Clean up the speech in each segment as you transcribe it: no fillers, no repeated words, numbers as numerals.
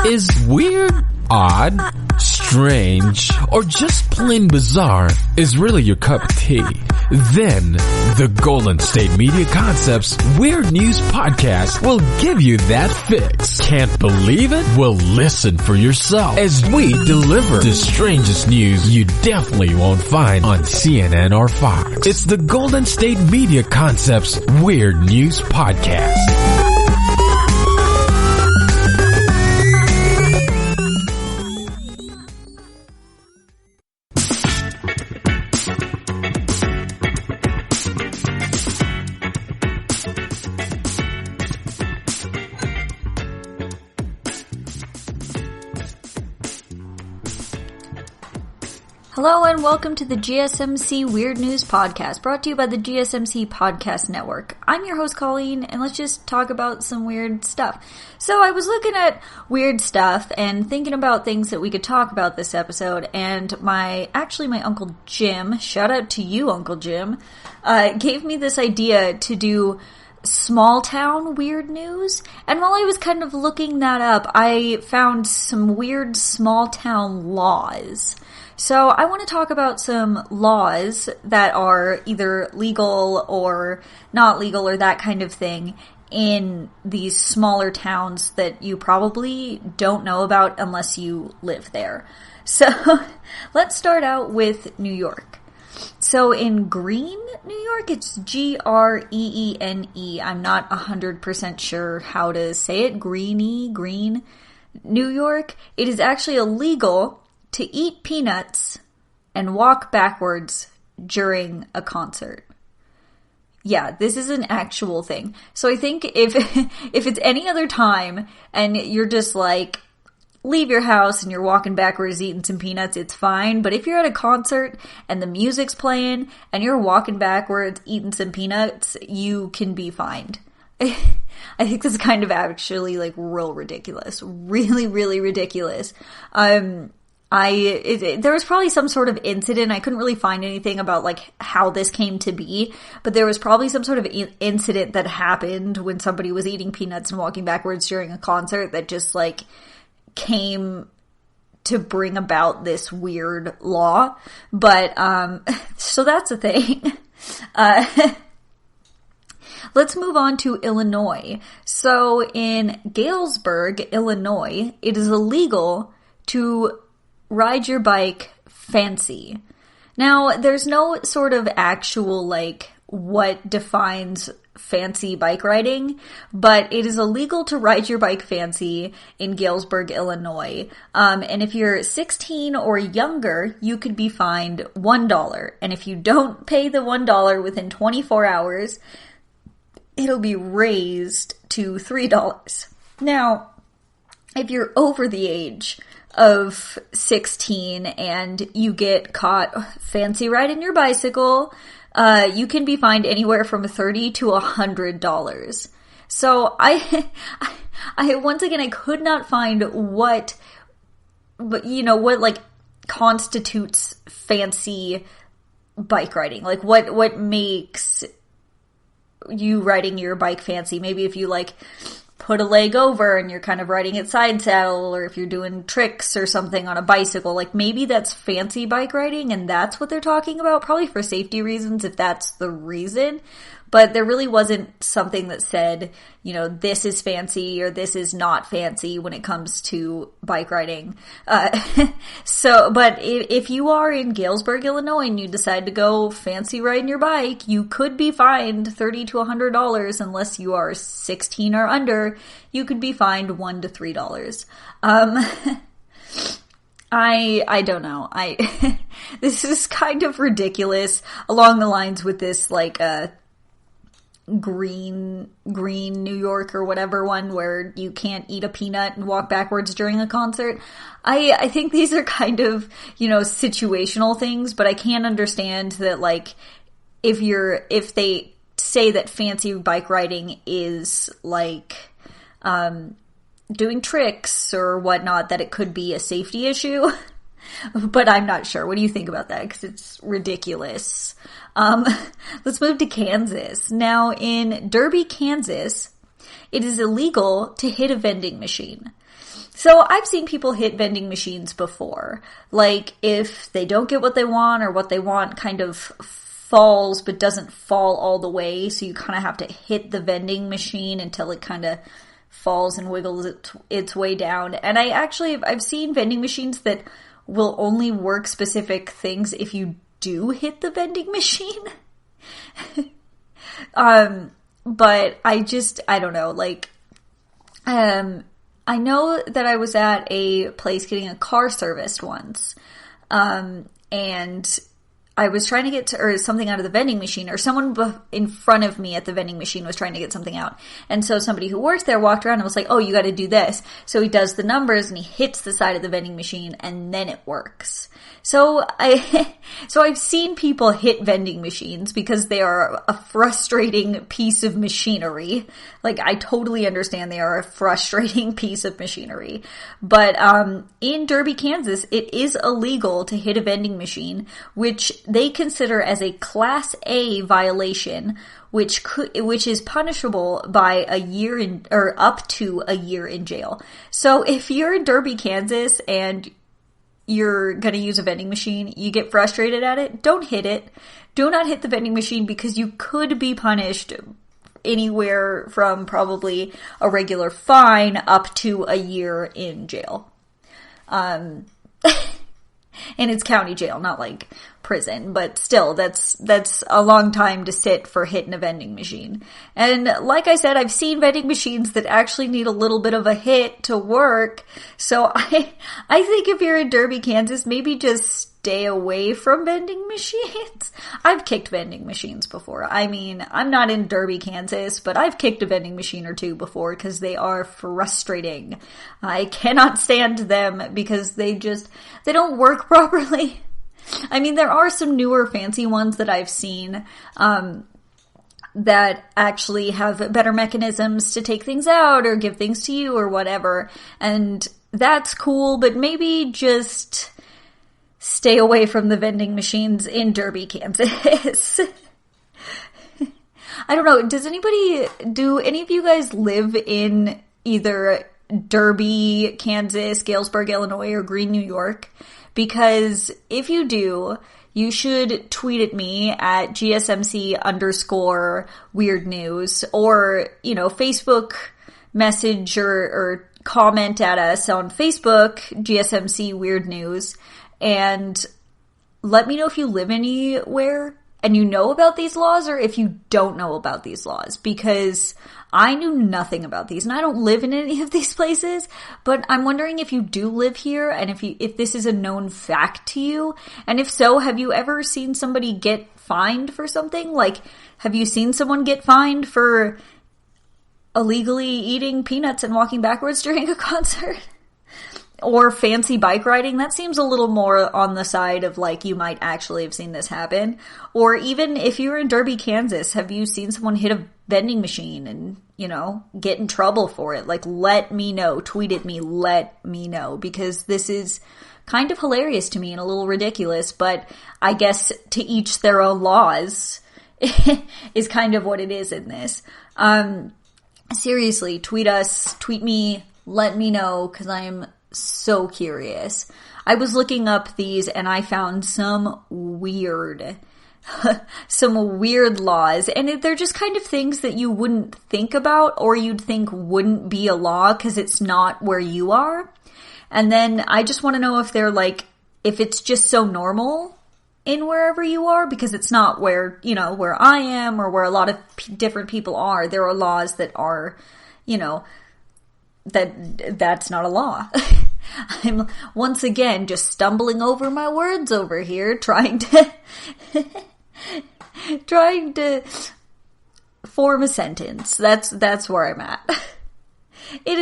Is weird, odd, strange, or just plain bizarre is really your cup of tea? Then, the Golden State Media Concepts Weird News Podcast will give you that fix. Can't believe it? Well, listen for yourself as we deliver the strangest news you definitely won't find on CNN or Fox. It's the Golden State Media Concepts Weird News Podcast. Hello and welcome to the GSMC Weird News Podcast, brought to you by the GSMC Podcast Network. I'm your host, Colleen, and let's just talk about some weird stuff. So I was looking at weird stuff and thinking about things that we could talk about this episode, and my Uncle Jim, shout out to you, Uncle Jim, gave me this idea to do small town weird news. And while I was kind of looking that up, I found some weird small town laws. So I want to talk about some laws that are either legal or not legal or that kind of thing in these smaller towns that you probably don't know about unless you live there. So let's start out with New York. So in Greene, New York, it's Greene. I'm not 100% sure how to say it. Green, New York. It is actually illegal to eat peanuts and walk backwards during a concert. Yeah, this is an actual thing. So I think if it's any other time and you're just like, leave your house and you're walking backwards eating some peanuts, it's fine. But if you're at a concert and the music's playing and you're walking backwards eating some peanuts, you can be fined. I think this is kind of actually like real ridiculous. Really, really ridiculous. There was probably some sort of incident. I couldn't really find anything about like how this came to be, but there was probably some sort of incident that happened when somebody was eating peanuts and walking backwards during a concert that just like came to bring about this weird law. But, so that's a thing. Let's move on to Illinois. So in Galesburg, Illinois, it is illegal to ride your bike fancy. Now, there's no sort of actual, like, what defines fancy bike riding, but it is illegal to ride your bike fancy in Galesburg, Illinois. And if you're 16 or younger, you could be fined $1. And if you don't pay the $1 within 24 hours, it'll be raised to $3. Now, if you're over the age of 16 and you get caught fancy riding your bicycle, you can be fined anywhere from $30 to $100. So I once again, I could not find what like constitutes fancy bike riding. Like what makes you riding your bike fancy? Maybe if you like put a leg over and you're kind of riding it side saddle, or if you're doing tricks or something on a bicycle, like maybe that's fancy bike riding and that's what they're talking about, probably for safety reasons if that's the reason. But there really wasn't something that said, this is fancy or this is not fancy when it comes to bike riding. But if you are in Galesburg, Illinois, and you decide to go fancy riding your bike, you could be fined $30 to $100 unless you are 16 or under. You could be fined $1 to $3. I don't know. This is kind of ridiculous along the lines with this, like, Green, New York or whatever one where you can't eat a peanut and walk backwards during a concert. I think these are kind of, situational things, but I can understand that, like, if they say that fancy bike riding is like, doing tricks or whatnot, that it could be a safety issue. But I'm not sure. What do you think about that? Because it's ridiculous. Let's move to Kansas. Now, in Derby, Kansas, it is illegal to hit a vending machine. So I've seen people hit vending machines before. Like, if they don't get what they want, or what they want kind of falls but doesn't fall all the way, so you kind of have to hit the vending machine until it kind of falls and wiggles its way down. And I've seen vending machines that will only work specific things if you do hit the vending machine. But I don't know, like, I know that I was at a place getting a car serviced once, and I was trying to get something out of the vending machine, or someone in front of me at the vending machine was trying to get something out. And so somebody who works there walked around and was like, oh, you got to do this. So he does the numbers and he hits the side of the vending machine and then it works. So I've seen people hit vending machines because they are a frustrating piece of machinery. Like, I totally understand they are a frustrating piece of machinery. But in Derby, Kansas, it is illegal to hit a vending machine, which they consider as a Class A violation, which is punishable by a year or up to a year in jail. So if you're in Derby, Kansas, and you're going to use a vending machine, you get frustrated at it, don't hit it. Do not hit the vending machine, because you could be punished anywhere from probably a regular fine up to a year in jail. And it's county jail, not like prison, but still, that's a long time to sit for hitting a vending machine. And like I said, I've seen vending machines that actually need a little bit of a hit to work. So I think if you're in Derby, Kansas, maybe just stay away from vending machines. I've kicked vending machines before. I mean, I'm not in Derby, Kansas, but I've kicked a vending machine or two before because they are frustrating. I cannot stand them because they don't work properly. I mean, there are some newer fancy ones that I've seen that actually have better mechanisms to take things out or give things to you or whatever. And that's cool, but maybe just stay away from the vending machines in Derby, Kansas. I don't know. Do any of you guys live in either Derby, Kansas, Galesburg, Illinois, or Greene, New York? Because if you do, you should tweet at me at GSMC_weird news, or, Facebook message or comment at us on Facebook, GSMC weird news, and let me know if you live anywhere and you know about these laws, or if you don't know about these laws, because I knew nothing about these, and I don't live in any of these places, but I'm wondering if you do live here, and if this is a known fact to you, and if so, have you ever seen somebody get fined for something? Like, have you seen someone get fined for illegally eating peanuts and walking backwards during a concert? Or fancy bike riding? That seems a little more on the side of, like, you might actually have seen this happen. Or even if you're in Derby, Kansas, have you seen someone hit a vending machine and, get in trouble for it? Like, let me know. Tweet at me. Let me know. Because this is kind of hilarious to me and a little ridiculous, but I guess to each their own laws is kind of what it is in this. Seriously, tweet us, tweet me, let me know, because I am so curious. I was looking up these and I found some weird laws, and they're just kind of things that you wouldn't think about, or you'd think wouldn't be a law because it's not where you are. And then I just want to know if they're like, if it's just so normal in wherever you are, because it's not where I am, or where a lot of different people are. There are laws that are, that's not a law. I'm once again just stumbling over my words over here, trying to form a sentence. That's where I'm at. It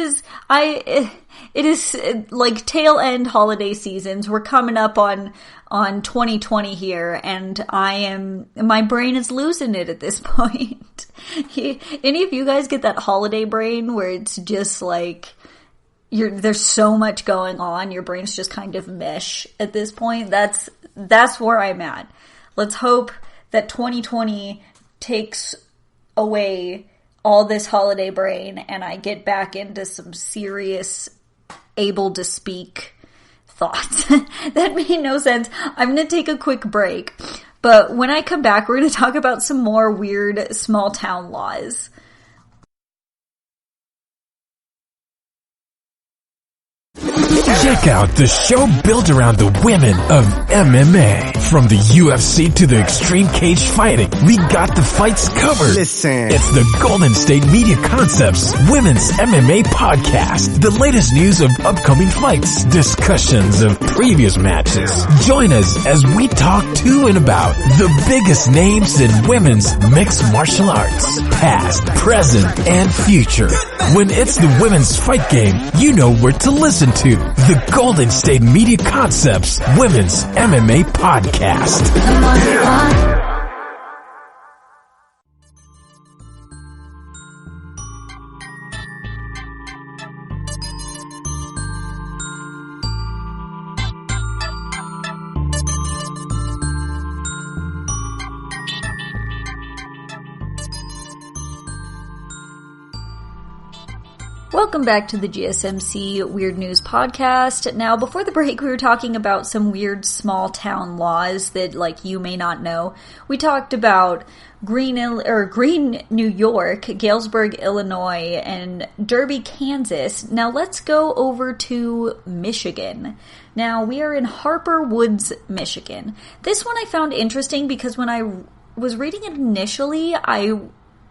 is like tail end holiday seasons. We're coming up on 2020 here, and my brain is losing it at this point. Any of you guys get that holiday brain where it's just like, there's so much going on, your brain's just kind of mesh at this point? That's where I'm at. Let's hope that 2020 takes away all this holiday brain and I get back into some serious able to speak thoughts. That made no sense. I'm going to take a quick break. But when I come back, we're going to talk about some more weird small town laws. Check out the show built around the women of MMA. From the UFC to the extreme cage fighting, we got the fights covered. Listen. It's the Golden State Media Concepts Women's MMA Podcast. The latest news of upcoming fights, discussions of previous matches. Join us as we talk to and about the biggest names in women's mixed martial arts. Past, present, and future. When it's the women's fight game, you know where to listen to. The Golden State Media Concepts Women's MMA Podcast. Welcome back to the GSMC Weird News Podcast. Now, before the break, we were talking about some weird small town laws that, like, you may not know. We talked about Green, New York, Galesburg, Illinois, and Derby, Kansas. Now, let's go over to Michigan. Now, we are in Harper Woods, Michigan. This one I found interesting because when I was reading it initially, I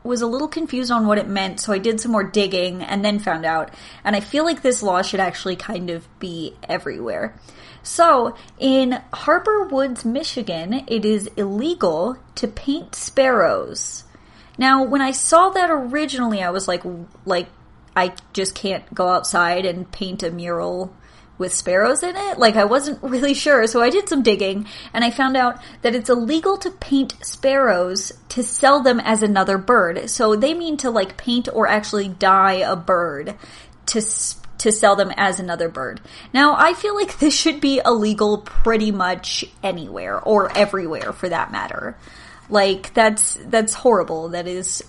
was a little confused on what it meant, so I did some more digging and then found out. And I feel like this law should actually kind of be everywhere. So, in Harper Woods, Michigan, it is illegal to paint sparrows. Now, when I saw that originally, I was like, I just can't go outside and paint a mural with sparrows in it? Like, I wasn't really sure, so I did some digging, and I found out that it's illegal to paint sparrows to sell them as another bird. So they mean to, like, paint or actually dye a bird to sell them as another bird. Now, I feel like this should be illegal pretty much anywhere, or everywhere for that matter. Like, that's horrible. That is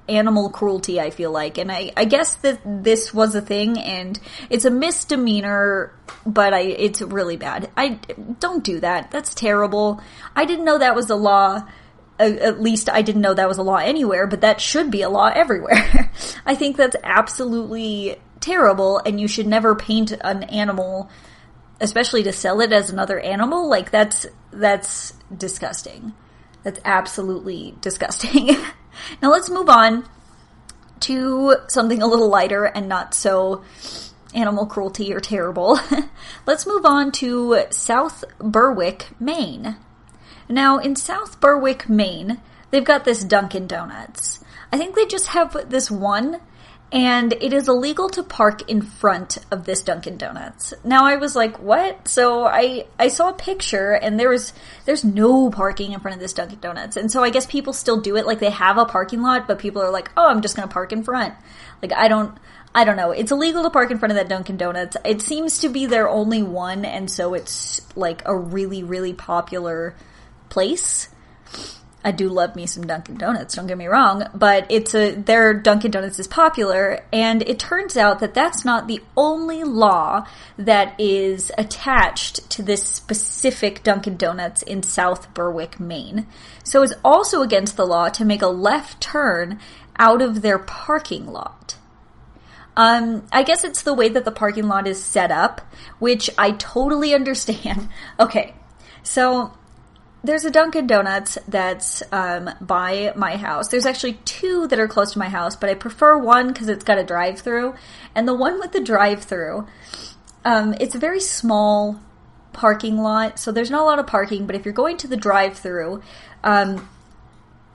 animal cruelty, I feel like. And I guess that this was a thing, and it's a misdemeanor, but it's really bad. Don't do that. That's terrible. I didn't know that was a law. At least I didn't know that was a law anywhere, but that should be a law everywhere. I think that's absolutely terrible, and you should never paint an animal, especially to sell it as another animal. Like, that's disgusting. That's absolutely disgusting. Now let's move on to something a little lighter and not so animal cruelty or terrible. Let's move on to South Berwick, Maine. Now, in South Berwick, Maine, they've got this Dunkin' Donuts. I think they just have this one, and it is illegal to park in front of this Dunkin' Donuts. Now, I was like, what? So I saw a picture, and there's no parking in front of this Dunkin' Donuts. And so I guess people still do it. Like, they have a parking lot, but people are like, oh, I'm just going to park in front. Like, I don't know. It's illegal to park in front of that Dunkin' Donuts. It seems to be their only one, and so it's, like, a really, really popular place. I do love me some Dunkin' Donuts, don't get me wrong, but their Dunkin' Donuts is popular, and it turns out that that's not the only law that is attached to this specific Dunkin' Donuts in South Berwick, Maine. So it's also against the law to make a left turn out of their parking lot. I guess it's the way that the parking lot is set up, which I totally understand. Okay, so there's a Dunkin' Donuts that's by my house. There's actually two that are close to my house, but I prefer one because it's got a drive-thru. And the one with the drive-thru, it's a very small parking lot, so there's not a lot of parking. But if you're going to the drive-thru,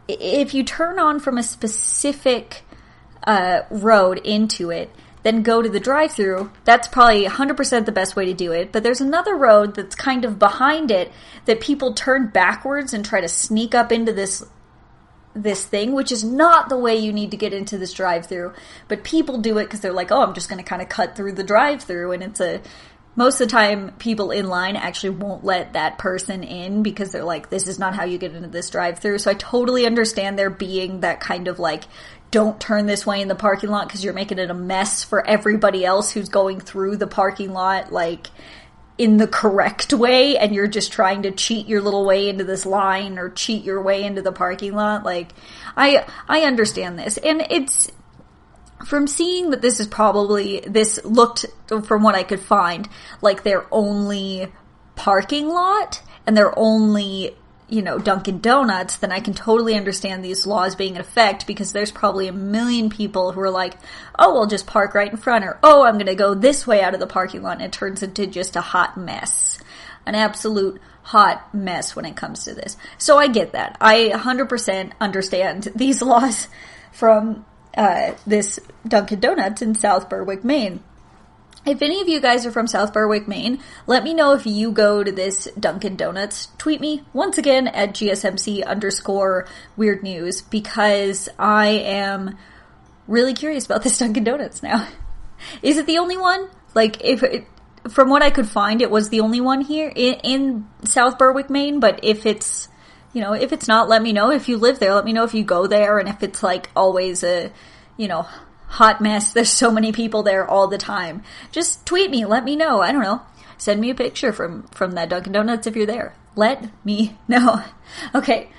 if you turn on from a specific road into it, then go to the drive-thru, that's probably 100% the best way to do it. But there's another road that's kind of behind it that people turn backwards and try to sneak up into this thing, which is not the way you need to get into this drive-thru. But people do it because they're like, oh, I'm just going to kind of cut through the drive-thru, and most of the time, people in line actually won't let that person in because they're like, this is not how you get into this drive-thru. So I totally understand there being that kind of, like, don't turn this way in the parking lot because you're making it a mess for everybody else who's going through the parking lot, like, in the correct way, and you're just trying to cheat your little way into this line or cheat your way into the parking lot. Like, I understand this. And it's, from seeing that this looked, from what I could find, like their only parking lot and their only, Dunkin' Donuts, then I can totally understand these laws being in effect, because there's probably a million people who are like, oh, I'll just park right in front, or, oh, I'm gonna go this way out of the parking lot, and it turns into just a hot mess. An absolute hot mess when it comes to this. So I get that. I 100% understand these laws from this Dunkin' Donuts in South Berwick, Maine. If any of you guys are from South Berwick, Maine, let me know if you go to this Dunkin' Donuts. Tweet me, once again, at GSMC_weird news, because I am really curious about this Dunkin' Donuts now. Is it the only one? Like, from what I could find, it was the only one here in South Berwick, Maine, but if it's, if it's not, let me know. If you live there, let me know if you go there, and if it's, like, always a, hot mess. There's so many people there all the time. Just tweet me. Let me know. I don't know. Send me a picture from that Dunkin' Donuts if you're there. Let me know. Okay,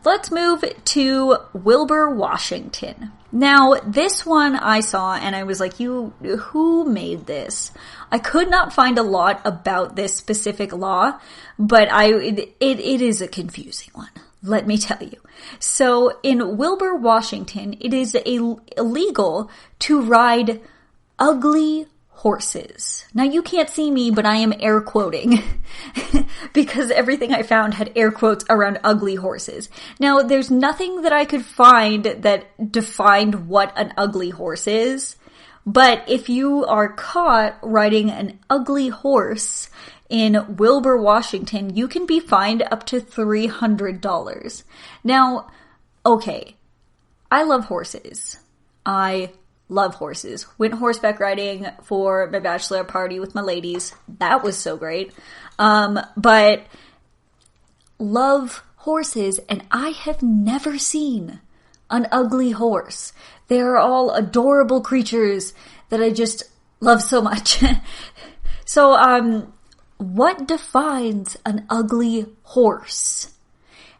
let's move to Wilbur, Washington. Now, this one I saw and I was like, who made this? I could not find a lot about this specific law, but it is a confusing one. Let me tell you. So, in Wilbur, Washington, it is illegal to ride ugly horses. Now, you can't see me, but I am air quoting because everything I found had air quotes around ugly horses. Now, there's nothing that I could find that defined what an ugly horse is, but if you are caught riding an ugly horse in Wilbur, Washington, you can be fined up to $300. Now, okay, I love horses. I love horses. Went horseback riding for my bachelor party with my ladies. That was so great. But love horses, and I have never seen an ugly horse. They are all adorable creatures that I just love so much. So, what defines an ugly horse?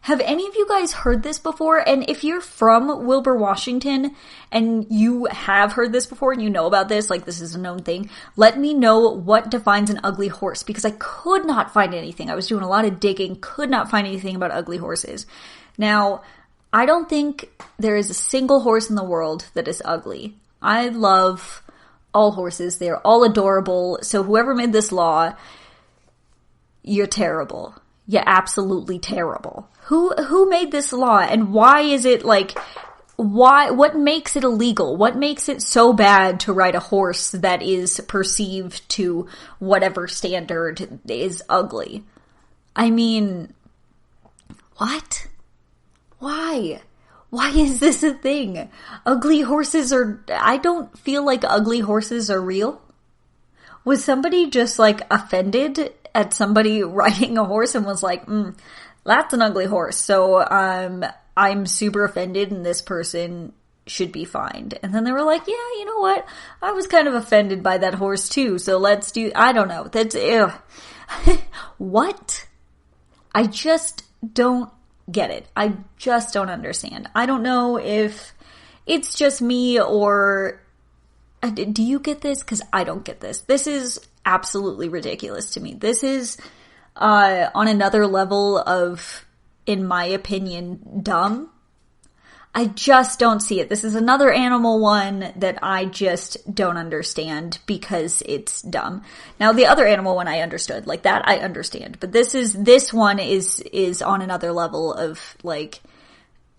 Have any of you guys heard this before? And if you're from Wilbur, Washington, and you have heard this before and you know about this, like this is a known thing, let me know what defines an ugly horse, because I could not find anything. I was doing a lot of digging, could not find anything about ugly horses. Now, I don't think there is a single horse in the world that is ugly. I love all horses. They're all adorable. So whoever made this law, you're terrible. You're absolutely terrible. Who made this law, and why is it what makes it illegal? What makes it so bad to ride a horse that is perceived to whatever standard is ugly? I mean, what? Why? Why is this a thing? Ugly horses I don't feel like ugly horses are real. Was somebody just offended at somebody riding a horse and was like, that's an ugly horse, so I'm super offended and this person should be fined. And then they were like, yeah, you know what? I was kind of offended by that horse too, so I don't know. That's, what? I just don't get it. I just don't understand. I don't know if it's just me or... Do you get this? Because I don't get this. This is absolutely ridiculous to me. This is on another level of, in my opinion, dumb. I just don't see it. This is another animal one that I just don't understand because it's dumb. Now, the other animal one I understood. That I understand. But this one is on another level of,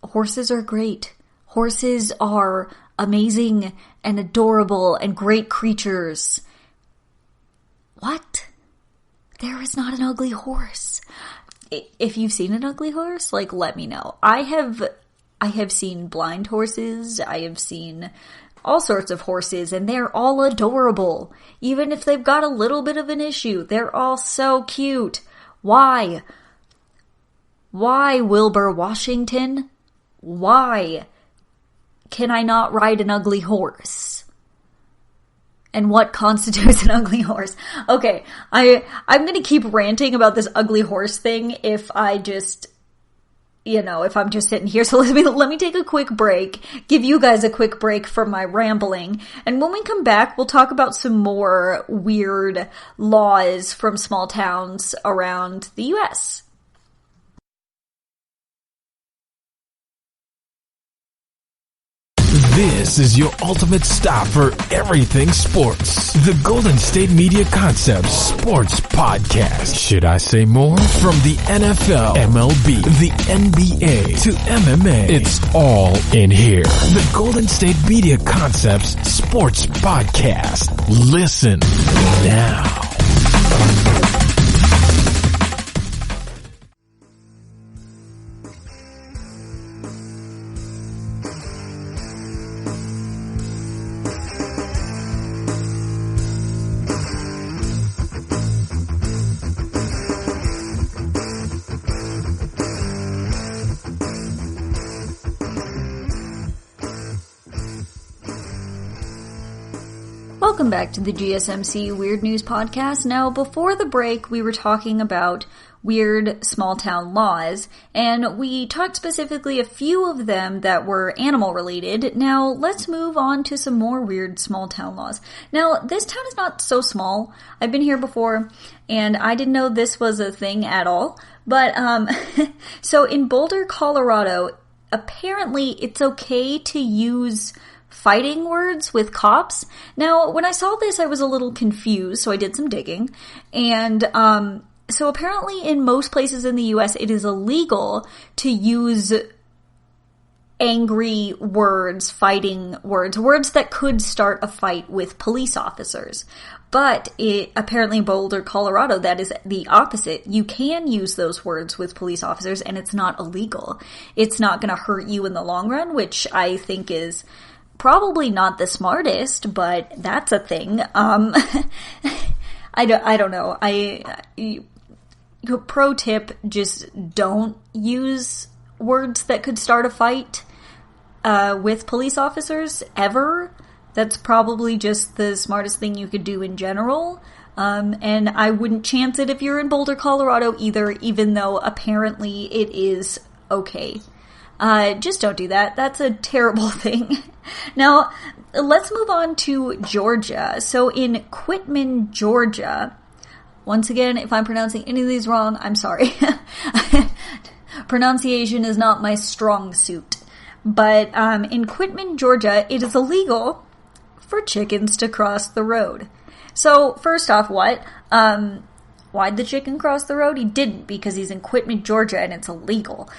horses are great. Horses are amazing and adorable and great creatures. What? There is not an ugly horse. If you've seen an ugly horse, let me know. I have seen blind horses. I have seen all sorts of horses, and they're all adorable. Even if they've got a little bit of an issue, they're all so cute. Why? Why, Wilbur, Washington? Why? can I not ride an ugly horse? And what constitutes an ugly horse? Okay, I'm gonna keep ranting about this ugly horse thing if I just, if I'm just sitting here. So let me take a quick break, give you guys a quick break from my rambling. And when we come back, we'll talk about some more weird laws from small towns around the US. This is your ultimate stop for everything sports. The Golden State Media Concepts Sports Podcast. Should I say more? From the NFL, MLB, the NBA to MMA, it's all in here. The Golden State Media Concepts Sports Podcast. Listen now. Welcome back to the GSMC Weird News Podcast. Now, before the break, we were talking about weird small town laws, and we talked specifically a few of them that were animal related. Now, let's move on to some more weird small town laws. Now, this town is not so small. I've been here before, and I didn't know this was a thing at all. But, so in Boulder, Colorado, apparently it's okay to use fighting words with cops. Now, when I saw this, I was a little confused, so I did some digging. And so apparently in most places in the US, it is illegal to use angry words, fighting words that could start a fight with police officers. But apparently in Boulder, Colorado, that is the opposite. You can use those words with police officers, and it's not illegal. It's not going to hurt you in the long run, which I think is probably not the smartest, but that's a thing. I don't know. Pro tip, just don't use words that could start a fight with police officers ever. That's probably just the smartest thing you could do in general. And I wouldn't chance it if you're in Boulder, Colorado either, even though apparently it is okay. Just don't do that. That's a terrible thing. Now, let's move on to Georgia. So in Quitman, Georgia, once again, if I'm pronouncing any of these wrong, I'm sorry. Pronunciation is not my strong suit. But in Quitman, Georgia, it is illegal for chickens to cross the road. So, first off, what? Why'd the chicken cross the road? He didn't, because he's in Quitman, Georgia, and it's illegal.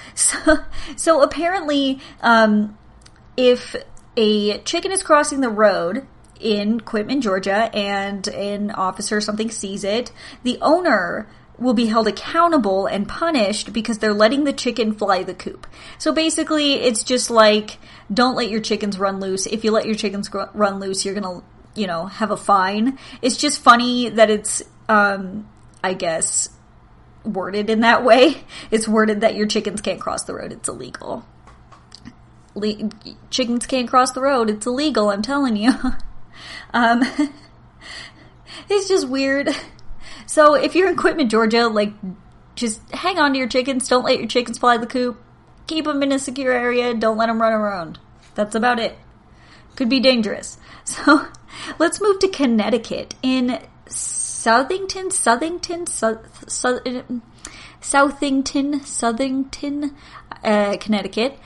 So apparently, if a chicken is crossing the road in Quitman, Georgia, and an officer or something sees it, the owner will be held accountable and punished because they're letting the chicken fly the coop. So basically, it's just like, don't let your chickens run loose. If you let your chickens run loose, you're gonna, have a fine. It's just funny that it's, I guess, worded in that way. It's worded that your chickens can't cross the road. It's illegal. Chickens can't cross the road. It's illegal, I'm telling you. It's just weird. So if you're in Quitman, Georgia, just hang on to your chickens. Don't let your chickens fly the coop. Keep them in a secure area. Don't let them run around. That's about it. Could be dangerous. So let's move to Connecticut. In Southington, Connecticut.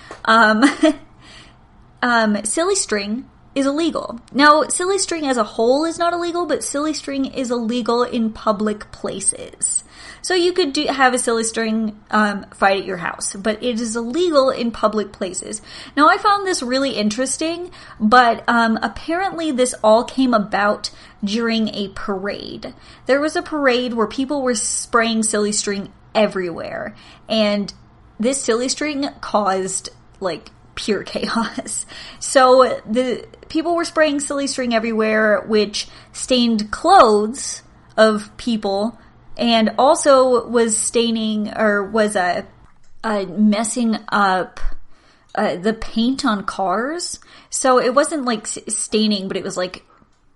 Silly string is illegal. Now, silly string as a whole is not illegal, but silly string is illegal in public places. So you could have a silly string fight at your house, but it is illegal in public places. Now, I found this really interesting, but apparently this all came about during a parade. There was a parade where people were spraying silly string everywhere, and this silly string caused, pure chaos. So the people were spraying silly string everywhere, which stained clothes of people, and also was staining, or was messing up the paint on cars. So it wasn't like staining, but it was like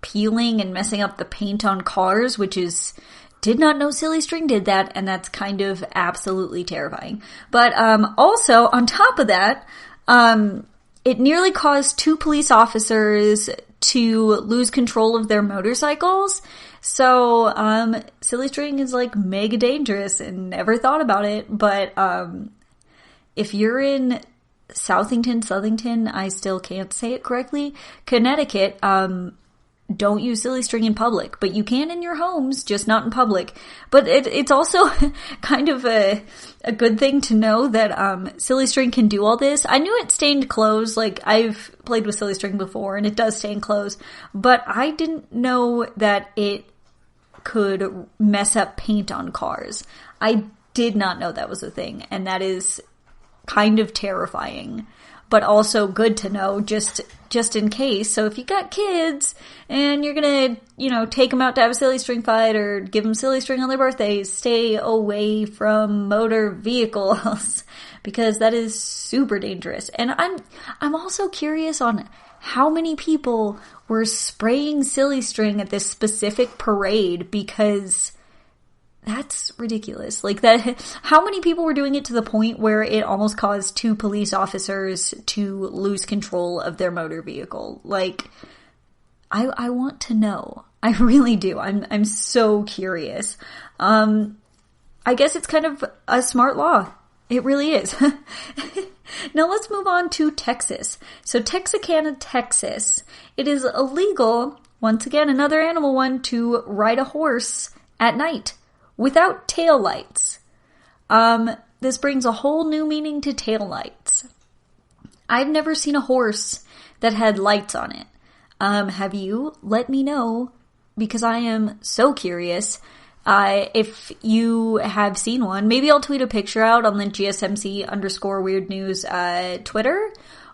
peeling and messing up the paint on cars, which is, did not know Silly String did that, and that's kind of absolutely terrifying. But also, on top of that, it nearly caused 2 police officers to lose control of their motorcycles. So, Silly String is like mega dangerous and never thought about it. But, if you're in Southington, I still can't say it correctly, Connecticut, don't use Silly String in public, but you can in your homes, just not in public. But it's also kind of a good thing to know that Silly String can do all this. I knew it stained clothes, like I've played with Silly String before, and it does stain clothes, but I didn't know that it could mess up paint on cars. I did not know that was a thing, and that is kind of terrifying, but also good to know just in case. So if you got kids and you're gonna, take them out to have a Silly String fight or give them Silly String on their birthdays, stay away from motor vehicles because that is super dangerous. And I'm also curious on how many people were spraying Silly String at this specific parade, because that's ridiculous. Like that, how many people were doing it to the point where it almost caused 2 police officers to lose control of their motor vehicle? Like, I want to know. I really do. I'm so curious. I guess it's kind of a smart law. It really is. Now let's move on to Texas. So Texarkana, Texas. It is illegal, once again, another animal one, to ride a horse at night without taillights. This brings a whole new meaning to taillights. I've never seen a horse that had lights on it. Have you? Let me know, because I am so curious. If you have seen one, maybe I'll tweet a picture out on the GSMC_weird news Twitter,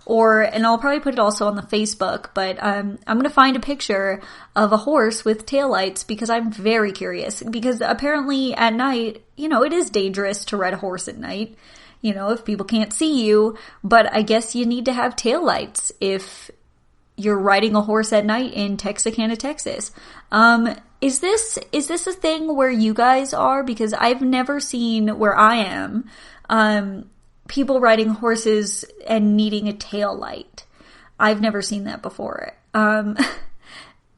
and I'll probably put it also on the Facebook, but I'm gonna find a picture of a horse with taillights because I'm very curious, because apparently at night, it is dangerous to ride a horse at night, if people can't see you, but I guess you need to have taillights if you're riding a horse at night in Texarkana, Texas. Is this a thing where you guys are? Because I've never seen where I am, people riding horses and needing a tail light. I've never seen that before.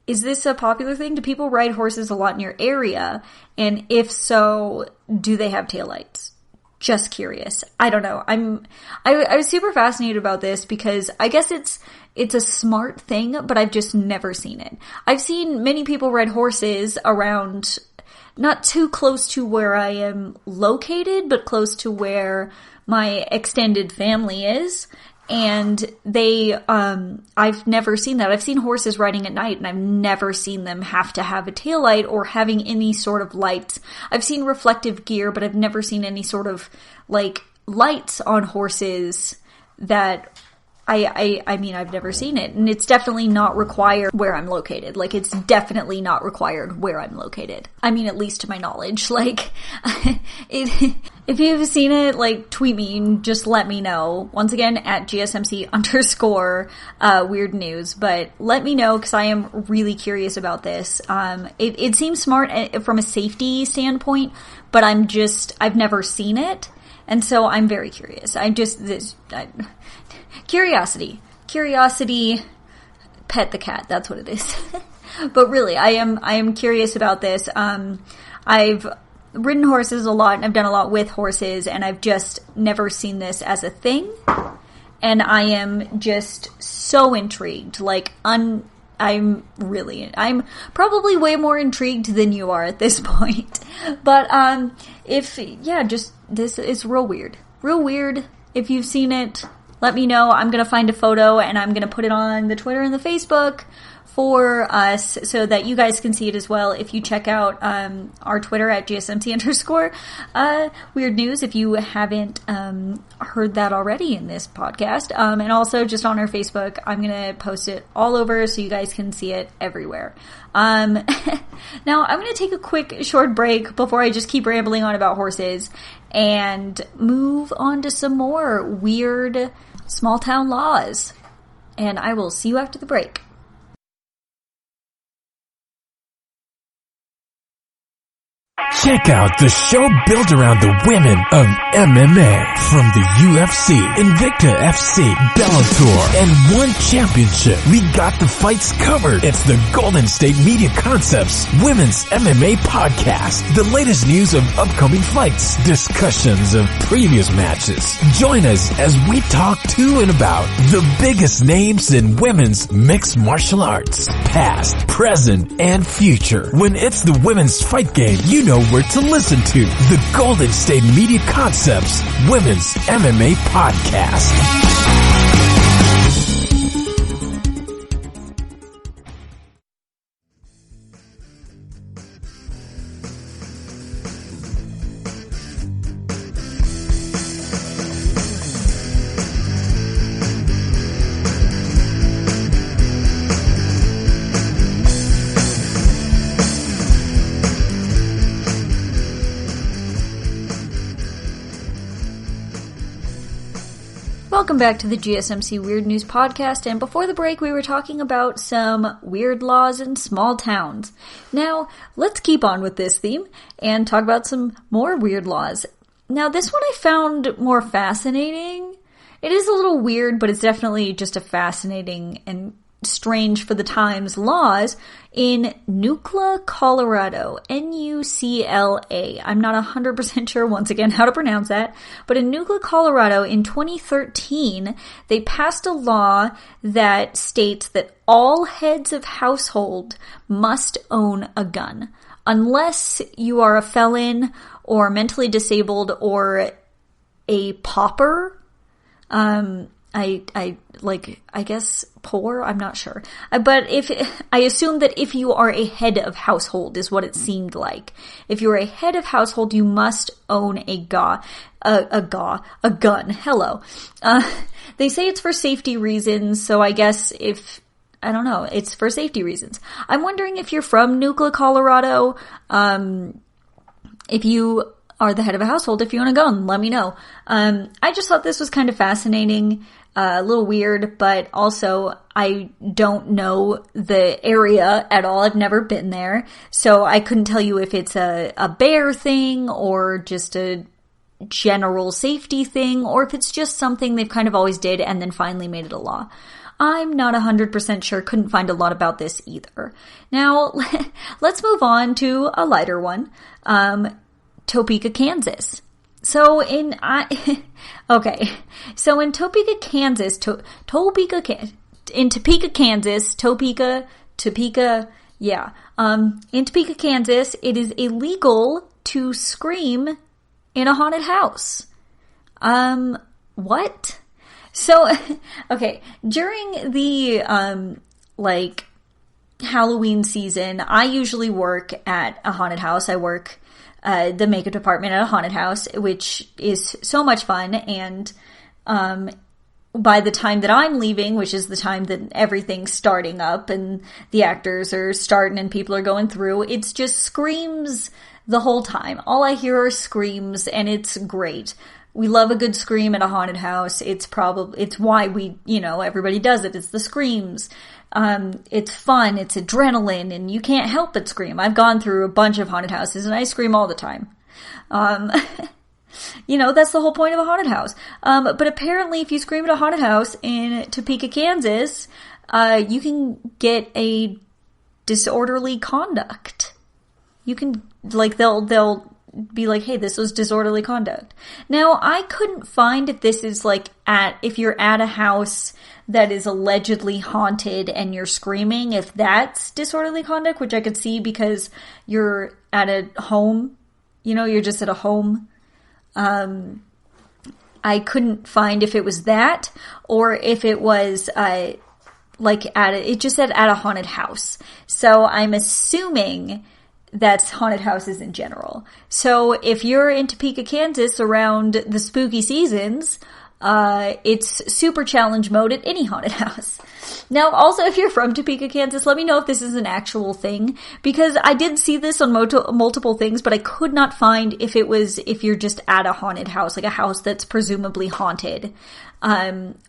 Is this a popular thing? Do people ride horses a lot in your area? And if so, do they have taillights? Just curious. I don't know. I was super fascinated about this because I guess it's a smart thing, but I've just never seen it. I've seen many people ride horses around, not too close to where I am located, but close to where my extended family is. And I've never seen that. I've seen horses riding at night, and I've never seen them have to have a taillight or having any sort of lights. I've seen reflective gear, but I've never seen any sort of, lights on horses that I mean, I've never seen it, and it's definitely not required where I'm located. It's definitely not required where I'm located. I mean, at least to my knowledge. If you've seen it, tweet me and just let me know. Once again, at GSMC_weird news. But let me know, because I am really curious about this. It seems smart from a safety standpoint, but I've never seen it, and so I'm very curious. Curiosity, pet the cat. That's what it is. But really, I am curious about this. I've ridden horses a lot, and I've done a lot with horses, and I've just never seen this as a thing. And I am just so intrigued. I'm probably way more intrigued than you are at this point. But this is real weird. Real weird. If you've seen it, let me know. I'm going to find a photo, and I'm going to put it on the Twitter and the Facebook for us so that you guys can see it as well. If you check out our Twitter at GSMC_weird news, if you haven't heard that already in this podcast. And also just on our Facebook, I'm going to post it all over so you guys can see it everywhere. Now I'm going to take a quick short break before I just keep rambling on about horses and move on to some more weird small town laws. And I will see you after the break. Check out the show built around the women of MMA. From the UFC, Invicta FC, Bellator, and One Championship. We got the fights covered. It's the Golden State Media Concepts Women's MMA Podcast. The latest news of upcoming fights, discussions of previous matches. Join us as we talk to and about the biggest names in women's mixed martial arts. Past, present, and future. When it's the women's fight game, you know where to listen to. The Golden State Media Concepts Women's MMA Podcast. Welcome back to the GSMC Weird News Podcast, and before the break we were talking about some weird laws in small towns. Now, let's keep on with this theme and talk about some more weird laws. Now, this one I found more fascinating. It is a little weird, but it's definitely just a fascinating and strange for the times laws in Nucla, Colorado. Nucla. I'm not 100% sure, once again, how to pronounce that. But in Nucla, Colorado, in 2013, they passed a law that states that all heads of household must own a gun. Unless you are a felon or mentally disabled or a pauper. I guess poor, I'm not sure. But I assume that if you are a head of household is what it seemed like. If you're a head of household, you must own a gun. Hello. They say it's for safety reasons, so I guess I don't know, it's for safety reasons. I'm wondering if you're from Nucla, Colorado, if you are the head of a household, if you own a gun, let me know. I just thought this was kind of fascinating, a little weird, but also I don't know the area at all. I've never been there, so I couldn't tell you if it's a bear thing or just a general safety thing, or if it's just something they've kind of always did and then finally made it a law. I'm not 100% sure, couldn't find a lot about this either. Now, let's move on to a lighter one. Topeka, Kansas. So in Topeka, Kansas, in Topeka, Kansas, it is illegal to scream in a haunted house. What? So, okay, during the, Halloween season, I usually work at a haunted house. I work the makeup department at a haunted house, which is so much fun, and by the time that I'm leaving, which is the time that everything's starting up and the actors are starting and people are going through, it's just screams the whole time. All I hear are screams, and it's great. We love a good scream at a haunted house. It's why everybody does it. It's the screams. It's fun, it's adrenaline, and you can't help but scream. I've gone through a bunch of haunted houses and I scream all the time. That's the whole point of a haunted house. But apparently if you scream at a haunted house in Topeka, Kansas, you can get a disorderly conduct. You can, they'll be like, hey, this was disorderly conduct. Now, I couldn't find if this is if you're at a house that is allegedly haunted and you're screaming, if that's disorderly conduct, which I could see because you're at a home, you're just at a home. I couldn't find if it was that or if it was, it just said at a haunted house. So I'm assuming that's haunted houses in general. So if you're in Topeka, Kansas around the spooky seasons, It's super challenge mode at any haunted house. Now, also, if you're from Topeka, Kansas, let me know if this is an actual thing, because I did see this on multiple things, but I could not find if you're just at a haunted house, like a house that's presumably haunted,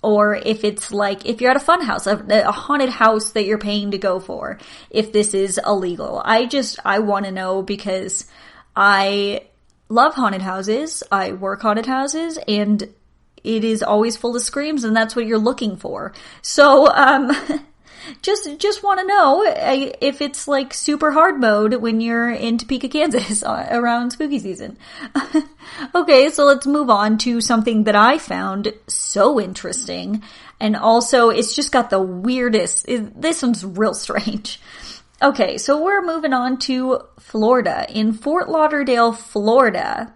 or if it's like, if you're at a fun house, a haunted house that you're paying to go for, if this is illegal. I want to know, because I love haunted houses, I work haunted houses, and it is always full of screams, and that's what you're looking for. So, just want to know if it's like super hard mode when you're in Topeka, Kansas around spooky season. Okay, so let's move on to something that I found so interesting, and also it's just got the weirdest, this one's real strange. Okay, so we're moving on to Florida. In Fort Lauderdale, Florida,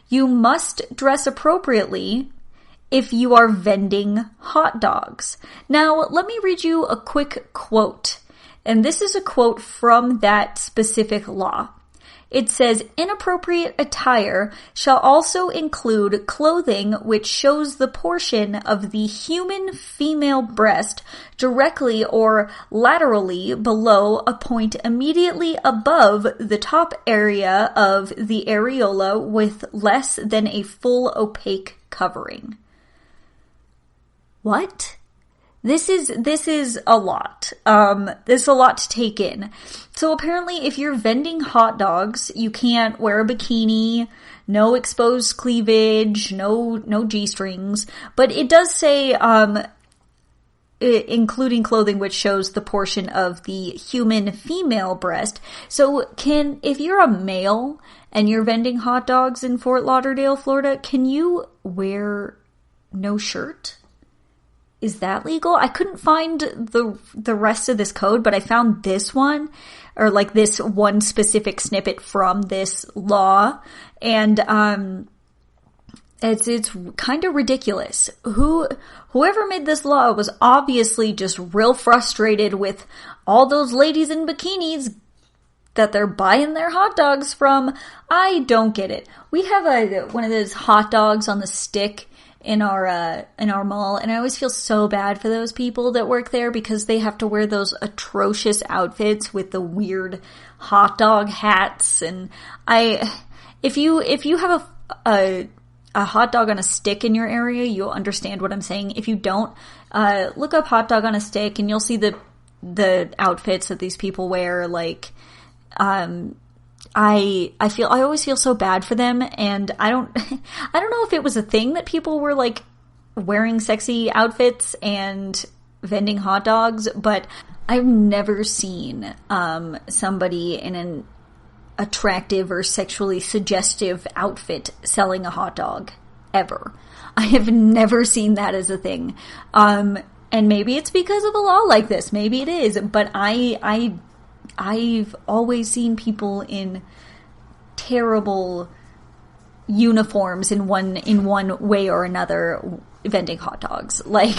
you must dress appropriately if you are vending hot dogs. Now, let me read you a quick quote. And this is a quote from that specific law. It says, "Inappropriate attire shall also include clothing which shows the portion of the human female breast directly or laterally below a point immediately above the top area of the areola with less than a full opaque covering." What? This is a lot. This is a lot to take in. So apparently if you're vending hot dogs, you can't wear a bikini, no exposed cleavage, no G-strings, but it does say, including clothing which shows the portion of the human female breast. So if you're a male and you're vending hot dogs in Fort Lauderdale, Florida, can you wear no shirt? Is that legal? I couldn't find the rest of this code, but I found this one, or like this one specific snippet from this law, and it's kind of ridiculous. Whoever made this law was obviously just real frustrated with all those ladies in bikinis that they're buying their hot dogs from. I don't get it. We have one of those hot dogs on the stick in our mall, and I always feel so bad for those people that work there because they have to wear those atrocious outfits with the weird hot dog hats. And if you have a hot dog on a stick in your area, you'll understand what I'm saying. If you don't, look up hot dog on a stick and you'll see the outfits that these people wear. Like, I always feel so bad for them, and I don't know if it was a thing that people were like wearing sexy outfits and vending hot dogs, but I've never seen somebody in an attractive or sexually suggestive outfit selling a hot dog ever. I have never seen that as a thing. And maybe it's because of a law like this. Maybe it is, but I've always seen people in terrible uniforms in one way or another vending hot dogs. Like,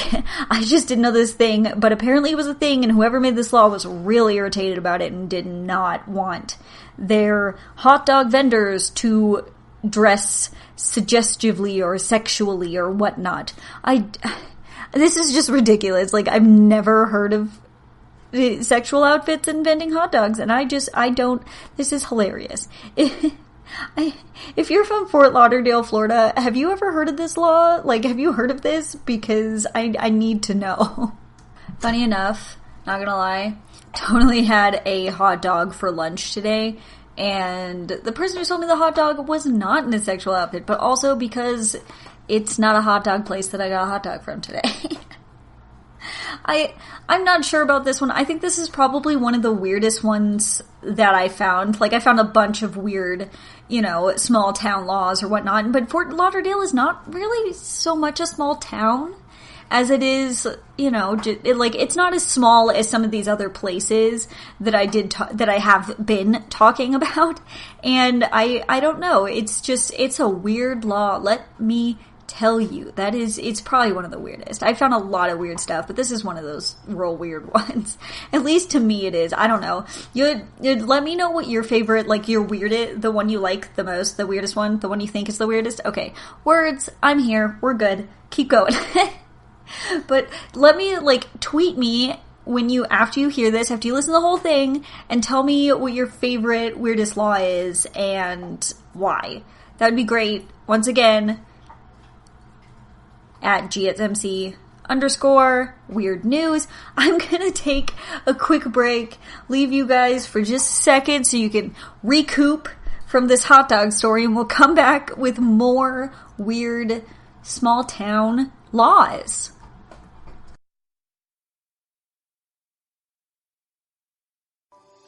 I just didn't know this thing, but apparently it was a thing, and whoever made this law was really irritated about it and did not want their hot dog vendors to dress suggestively or sexually or whatnot. This is just ridiculous. Like, I've never heard of sexual outfits and vending hot dogs, and this is hilarious. If you're from Fort Lauderdale, Florida, have you ever heard of this law? Like, have you heard of this? Because I need to know. Funny enough, not gonna lie, totally had a hot dog for lunch today, and the person who sold me the hot dog was not in a sexual outfit, but also because it's not a hot dog place that I got a hot dog from today. I'm not sure about this one. I think this is probably one of the weirdest ones that I found. Like, I found a bunch of weird, small town laws or whatnot, but Fort Lauderdale is not really so much a small town as it is, it's not as small as some of these other places that I have been talking about. And I don't know. It's a weird law. Let me tell you, it's probably one of the weirdest. I found a lot of weird stuff, but this is one of those real weird ones. At least to me it is. I don't know. You'd let me know what your favorite, like your weirdest, the one you like the most, the weirdest one, the one you think is the weirdest. Okay. Words, I'm here. We're good. Keep going. But let me, tweet me after you hear this, after you listen to the whole thing, and tell me what your favorite weirdest law is and why. That would be great. Once again, at GSMC_weird news. I'm gonna take a quick break, leave you guys for just a second so you can recoup from this hot dog story, and we'll come back with more weird small town laws.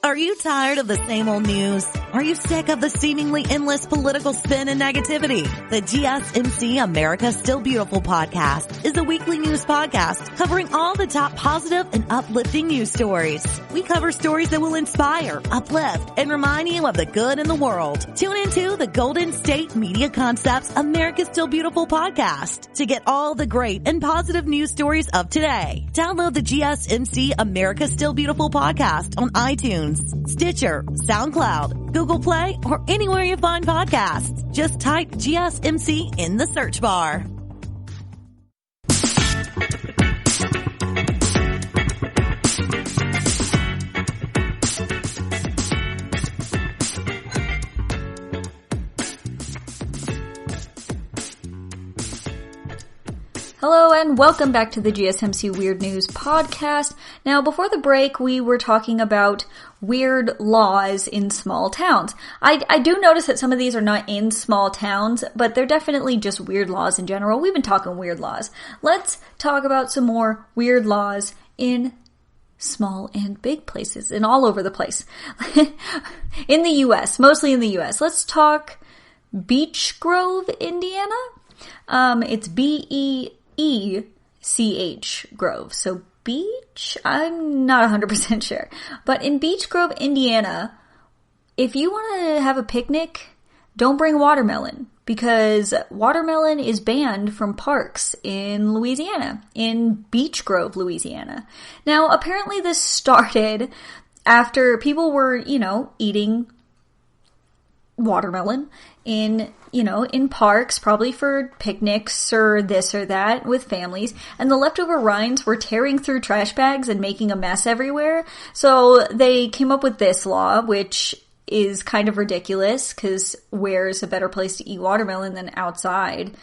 Are you tired of the same old news? Are you sick of the seemingly endless political spin and negativity? The GSMC America's Still Beautiful podcast is a weekly news podcast covering all the top positive and uplifting news stories. We cover stories that will inspire, uplift, and remind you of the good in the world. Tune into the Golden State Media Concepts America's Still Beautiful podcast to get all the great and positive news stories of today. Download the GSMC America's Still Beautiful podcast on iTunes, Stitcher, SoundCloud, Google Play, or anywhere you find podcasts. Just type GSMC in the search bar. Hello and welcome back to the GSMC Weird News podcast. Now, before the break, we were talking about weird laws in small towns. I do notice that some of these are not in small towns, but they're definitely just weird laws in general. We've been talking weird laws. Let's talk about some more weird laws in small and big places and all over the place. In the U.S., mostly in the U.S. Let's talk Beech Grove, Indiana. It's BEECH Grove. So beach? I'm not 100% sure. But in Beech Grove, Indiana, if you want to have a picnic, don't bring watermelon, because watermelon is banned from parks in Louisiana, in Beech Grove, Louisiana. Now, apparently this started after people were, eating watermelon in parks, probably for picnics or this or that with families, and the leftover rinds were tearing through trash bags and making a mess everywhere. So they came up with this law, which is kind of ridiculous, because where's a better place to eat watermelon than outside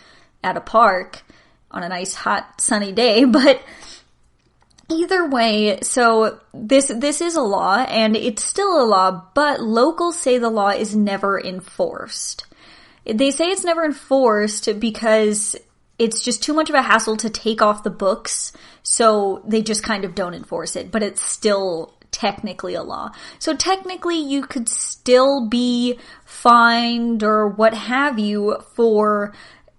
at a park on a nice hot sunny day? But either way, so this is a law, and it's still a law, but locals say the law is never enforced. They say it's never enforced because it's just too much of a hassle to take off the books, so they just kind of don't enforce it, but it's still technically a law. So technically you could still be fined or what have you for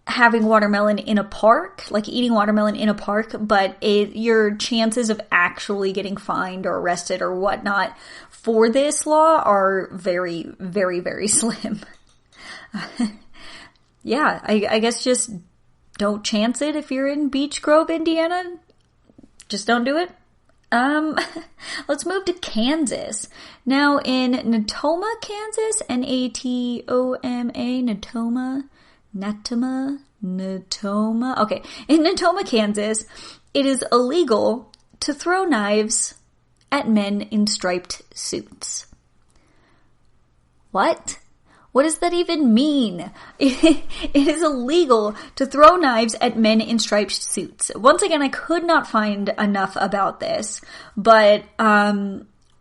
having watermelon in a park, like eating watermelon in a park, but your chances of actually getting fined or arrested or whatnot for this law are very, very, very slim. Yeah, I guess just don't chance it if you're in Beech Grove, Indiana. Just don't do it. Let's move to Kansas. Now in Natoma, Kansas, Natoma, Natoma. Okay. In Natoma, Kansas, it is illegal to throw knives at men in striped suits. What? What does that even mean? It is illegal to throw knives at men in striped suits. Once again, I could not find enough about this, but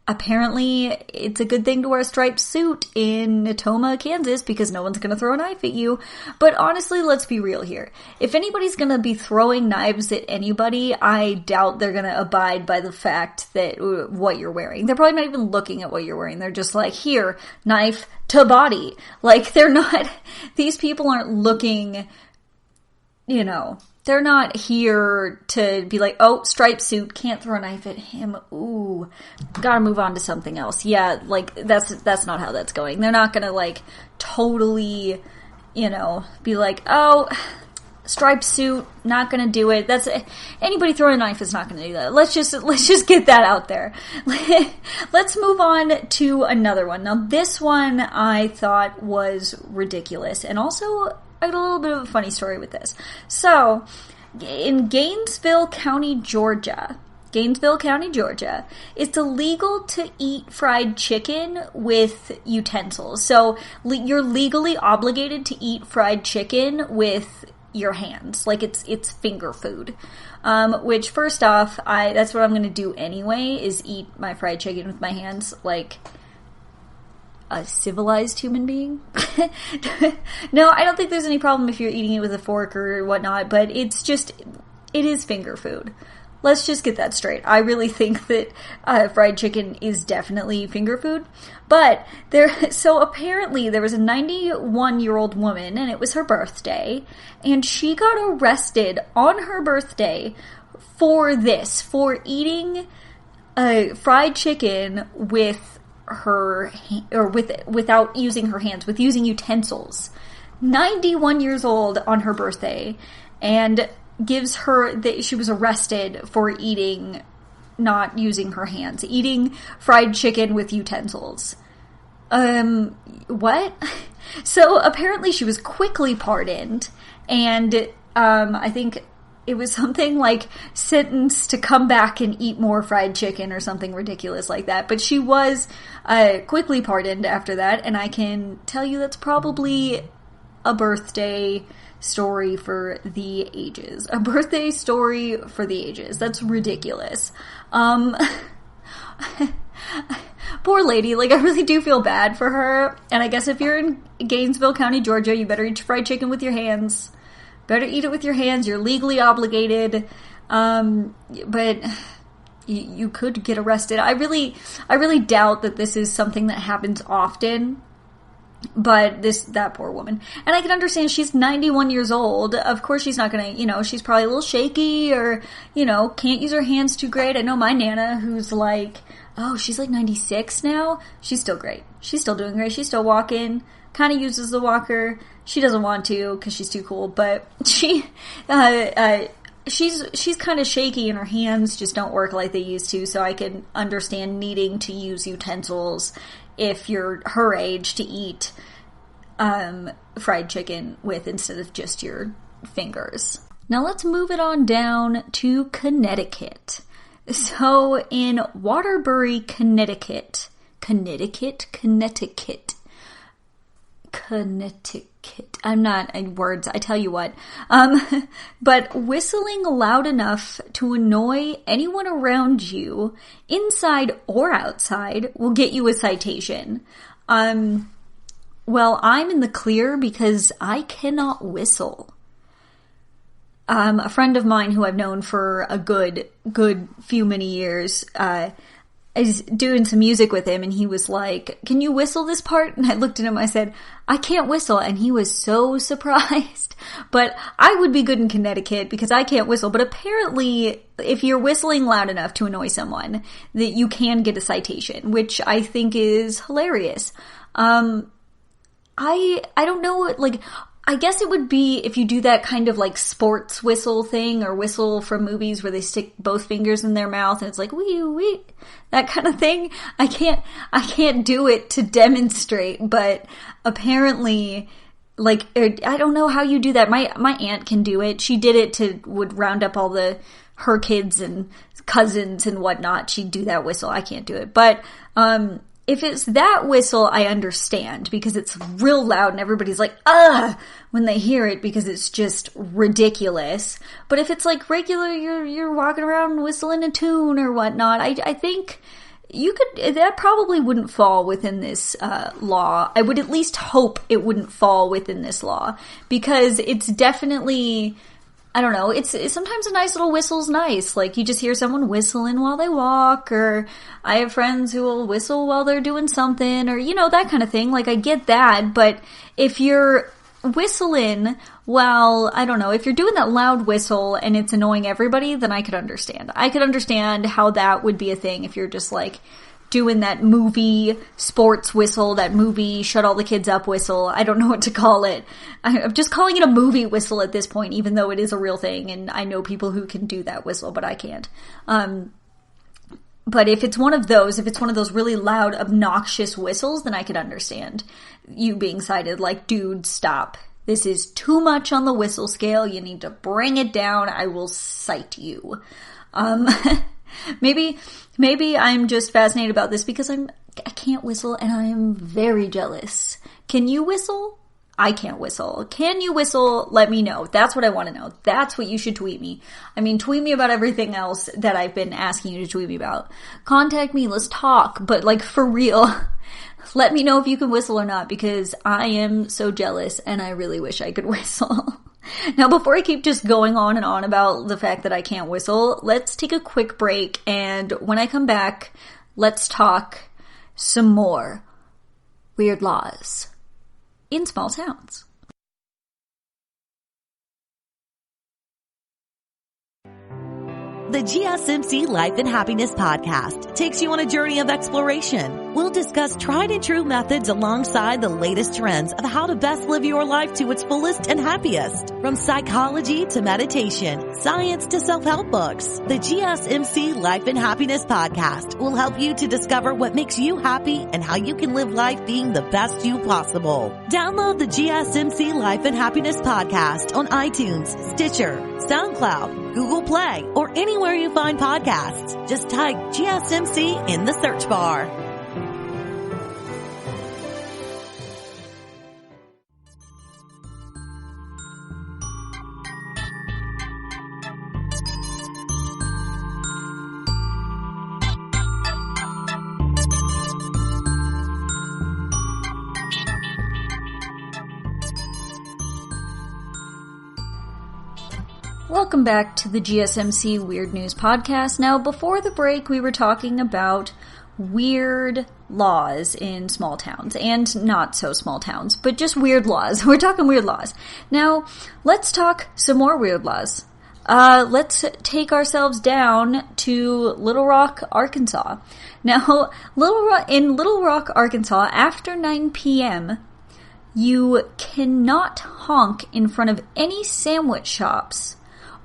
apparently it's a good thing to wear a striped suit in Natoma, Kansas, because no one's going to throw a knife at you. But honestly, let's be real here. If anybody's going to be throwing knives at anybody, I doubt they're going to abide by the fact that what you're wearing. They're probably not even looking at what you're wearing. They're just like, here, knife to body. Like, they're not, these people aren't looking, they're not here to be like, oh, striped suit, can't throw a knife at him. Ooh, gotta move on to something else. Yeah, like, that's not how that's going. They're not gonna, totally, be like, oh, striped suit, not gonna do it. That's anybody throwing a knife is not gonna do that. Let's just get that out there. Let's move on to another one. Now, this one I thought was ridiculous, and also I got a little bit of a funny story with this. So, in Gainesville County, Georgia, it's illegal to eat fried chicken with utensils. So you're legally obligated to eat fried chicken with your hands. Like it's finger food. Which first off, that's what I'm going to do anyway, is eat my fried chicken with my hands like a civilized human being. No, I don't think there's any problem if you're eating it with a fork or whatnot, but it is finger food. Let's just get that straight. I really think that fried chicken is definitely finger food. But so apparently there was a 91-year-old woman, and it was her birthday, and she got arrested on her birthday for eating fried chicken with without using her hands, with using utensils. 91 years old on her birthday, and gives her that she was arrested for not using her hands, eating fried chicken with utensils. What? So apparently she was quickly pardoned, and I think it was something like sentenced to come back and eat more fried chicken or something ridiculous like that. But she was quickly pardoned after that, and I can tell you that's probably a birthday story for the ages. A birthday story for the ages. That's ridiculous. Poor lady. Like, I really do feel bad for her. And I guess if you're in Gainesville County, Georgia, you better eat fried chicken with your hands. Better eat it with your hands. You're legally obligated. But you could get arrested. I really doubt that this is something that happens often. But that poor woman. And I can understand she's 91 years old. Of course she's not gonna, she's probably a little shaky or, can't use her hands too great. I know my Nana, who's like, she's like 96 now. She's still great. She's still doing great. She's still walking. Kind of uses the walker. She doesn't want to because she's too cool. But she's kind of shaky and her hands just don't work like they used to. So I can understand needing to use utensils if you're her age to eat fried chicken with instead of just your fingers. Now let's move it on down to Connecticut. So in Waterbury, Connecticut. I'm not in words, I tell you what. But whistling loud enough to annoy anyone around you, inside or outside, will get you a citation. Well, I'm in the clear because I cannot whistle. A friend of mine who I've known for a good few many years, is doing some music with him, and he was like, "Can you whistle this part?" And I looked at him, I said, "I can't whistle," and he was so surprised. But I would be good in Connecticut because I can't whistle, but apparently if you're whistling loud enough to annoy someone, that you can get a citation, which I think is hilarious. I don't know, like, I guess it would be if you do that kind of like sports whistle thing or whistle from movies where they stick both fingers in their mouth and it's like wee wee, that kind of thing. I can't do it to demonstrate, but apparently, like, I don't know how you do that. My aunt can do it. She did it would round up all her kids and cousins and whatnot. She'd do that whistle. I can't do it, but if it's that whistle, I understand because it's real loud and everybody's like, when they hear it because it's just ridiculous. But if it's like regular, you're walking around whistling a tune or whatnot, I think that probably wouldn't fall within this law. I would at least hope it wouldn't fall within this law because it's definitely, I don't know, it's sometimes a nice little whistle's nice. Like, you just hear someone whistling while they walk, or I have friends who will whistle while they're doing something, or, that kind of thing. Like, I get that, but if you're whistling while, I don't know, if you're doing that loud whistle and it's annoying everybody, then I could understand. I could understand how that would be a thing if you're just like doing that movie sports whistle, that movie shut all the kids up whistle. I don't know what to call it. I'm just calling it a movie whistle at this point, even though it is a real thing, and I know people who can do that whistle, but I can't. But if it's one of those really loud, obnoxious whistles, then I could understand you being cited like, dude, stop. This is too much on the whistle scale. You need to bring it down. I will cite you. Maybe I'm just fascinated about this because I can't whistle and I am very jealous. Can you whistle? I can't whistle. Can you whistle? Let me know. That's what I want to know. That's what you should tweet me. I mean, tweet me about everything else that I've been asking you to tweet me about. Contact me. Let's talk. But like, for real, let me know if you can whistle or not, because I am so jealous and I really wish I could whistle. Now, before I keep just going on and on about the fact that I can't whistle, let's take a quick break, and when I come back, let's talk some more weird laws in small towns. The GSMC Life and Happiness podcast takes you on a journey of exploration. We'll discuss tried and true methods alongside the latest trends of how to best live your life to its fullest and happiest. From psychology to meditation, science to self-help books, the GSMC Life and Happiness podcast will help you to discover what makes you happy and how you can live life being the best you possible. Download the GSMC Life and Happiness podcast on iTunes, Stitcher, SoundCloud, Google Play, or anywhere you find podcasts. Just type GSMC in the search bar. Welcome back to the GSMC Weird News Podcast. Now, before the break, we were talking about weird laws in small towns, and not so small towns, but just weird laws. We're talking weird laws. Now, let's talk some more weird laws. Let's take ourselves down to Little Rock, Arkansas. Now, in Little Rock, Arkansas, after 9 p.m., you cannot honk in front of any sandwich shops,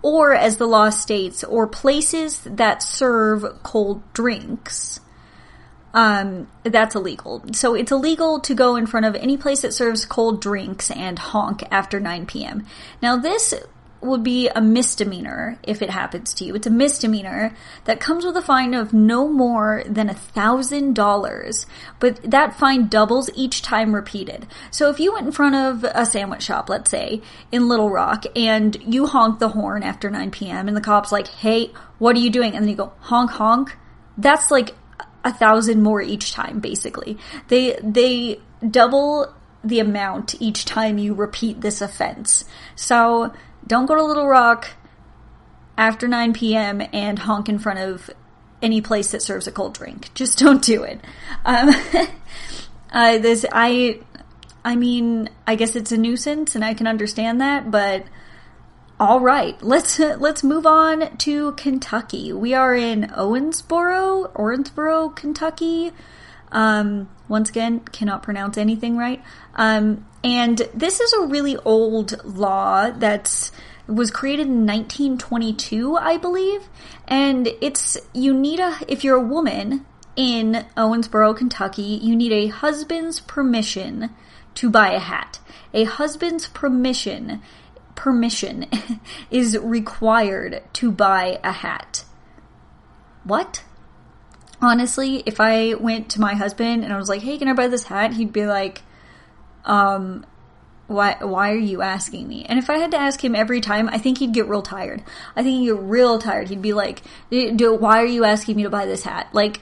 or, as the law states, or places that serve cold drinks. That's illegal. So it's illegal to go in front of any place that serves cold drinks and honk after 9 p.m. Now, this would be a misdemeanor if it happens to you. It's a misdemeanor that comes with a fine of no more than $1,000, but that fine doubles each time repeated. So if you went in front of a sandwich shop, let's say, in Little Rock, and you honk the horn after 9 p.m., and the cop's like, hey, what are you doing? And then you go, honk, honk. That's like 1,000 more each time, basically. They double the amount each time you repeat this offense. So don't go to Little Rock after 9 p.m. and honk in front of any place that serves a cold drink. Just don't do it. I mean, I guess it's a nuisance and I can understand that, but all right, let's move on to Kentucky. We are in Owensboro, Kentucky. Once again, cannot pronounce anything right. And this is a really old law was created in 1922, I believe. And if you're a woman in Owensboro, Kentucky, you need a husband's permission to buy a hat. A husband's permission is required to buy a hat. What? Honestly, if I went to my husband and I was like, hey, can I buy this hat? He'd be like, why are you asking me? And if I had to ask him every time, I think he'd get real tired. He'd be like, why are you asking me to buy this hat? Like,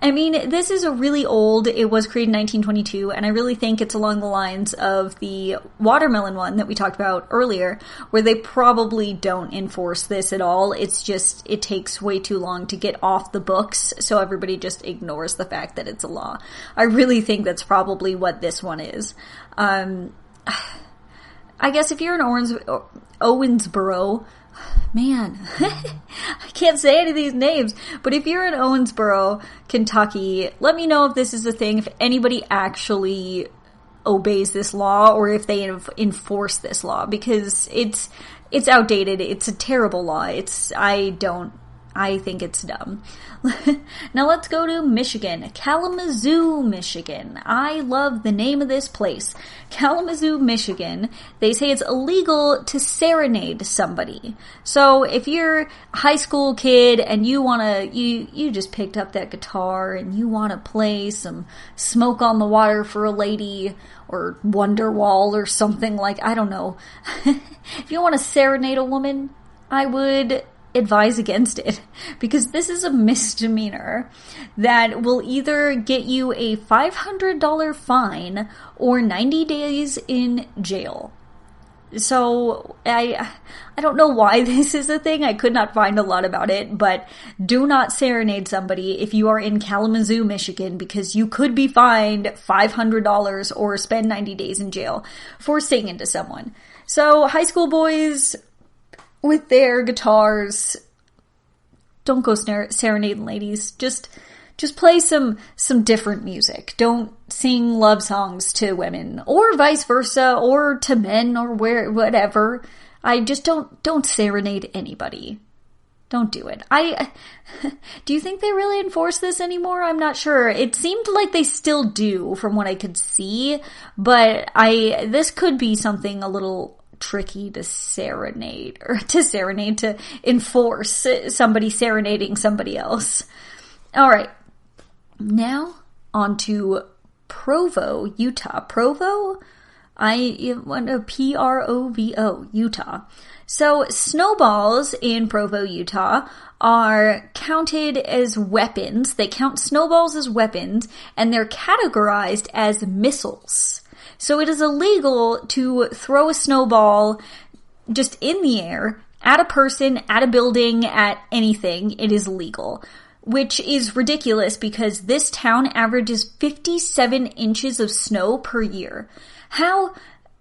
I mean, this is a really old, it was created in 1922, and I really think it's along the lines of the watermelon one that we talked about earlier, where they probably don't enforce this at all. It's just, it takes way too long to get off the books, so everybody just ignores the fact that it's a law. I really think that's probably what this one is. I guess if you're in Owensboro, man, I can't say any of these names, but if you're in Owensboro, Kentucky, let me know if this is a thing, if anybody actually obeys this law or if they enforce this law, because it's outdated. It's a terrible law. I think it's dumb. Now let's go to Michigan. Kalamazoo, Michigan. I love the name of this place. Kalamazoo, Michigan. They say it's illegal to serenade somebody. So if you're a high school kid and you just picked up that guitar and you want to play some Smoke on the Water for a Lady or Wonderwall or something like, I don't know. If you want to serenade a woman, I would advise against it, because this is a misdemeanor that will either get you a $500 fine or 90 days in jail. So I don't know why this is a thing. I could not find a lot about it, but do not serenade somebody if you are in Kalamazoo, Michigan, because you could be fined $500 or spend 90 days in jail for singing to someone. So high school boys with their guitars, don't go serenading ladies. Just play some different music. Don't sing love songs to women, or vice versa, or to men, or whatever. I just don't serenade anybody. Don't do it. Do you think they really enforce this anymore? I'm not sure. It seemed like they still do from what I could see, but this could be something a little tricky to enforce somebody serenading somebody else. All right. Now on to Provo, Utah. Provo? Provo, Utah. So snowballs in Provo, Utah are counted as weapons. They count snowballs as weapons, and they're categorized as missiles. So it is illegal to throw a snowball just in the air at a person, at a building, at anything. It is illegal, which is ridiculous because this town averages 57 inches of snow per year. How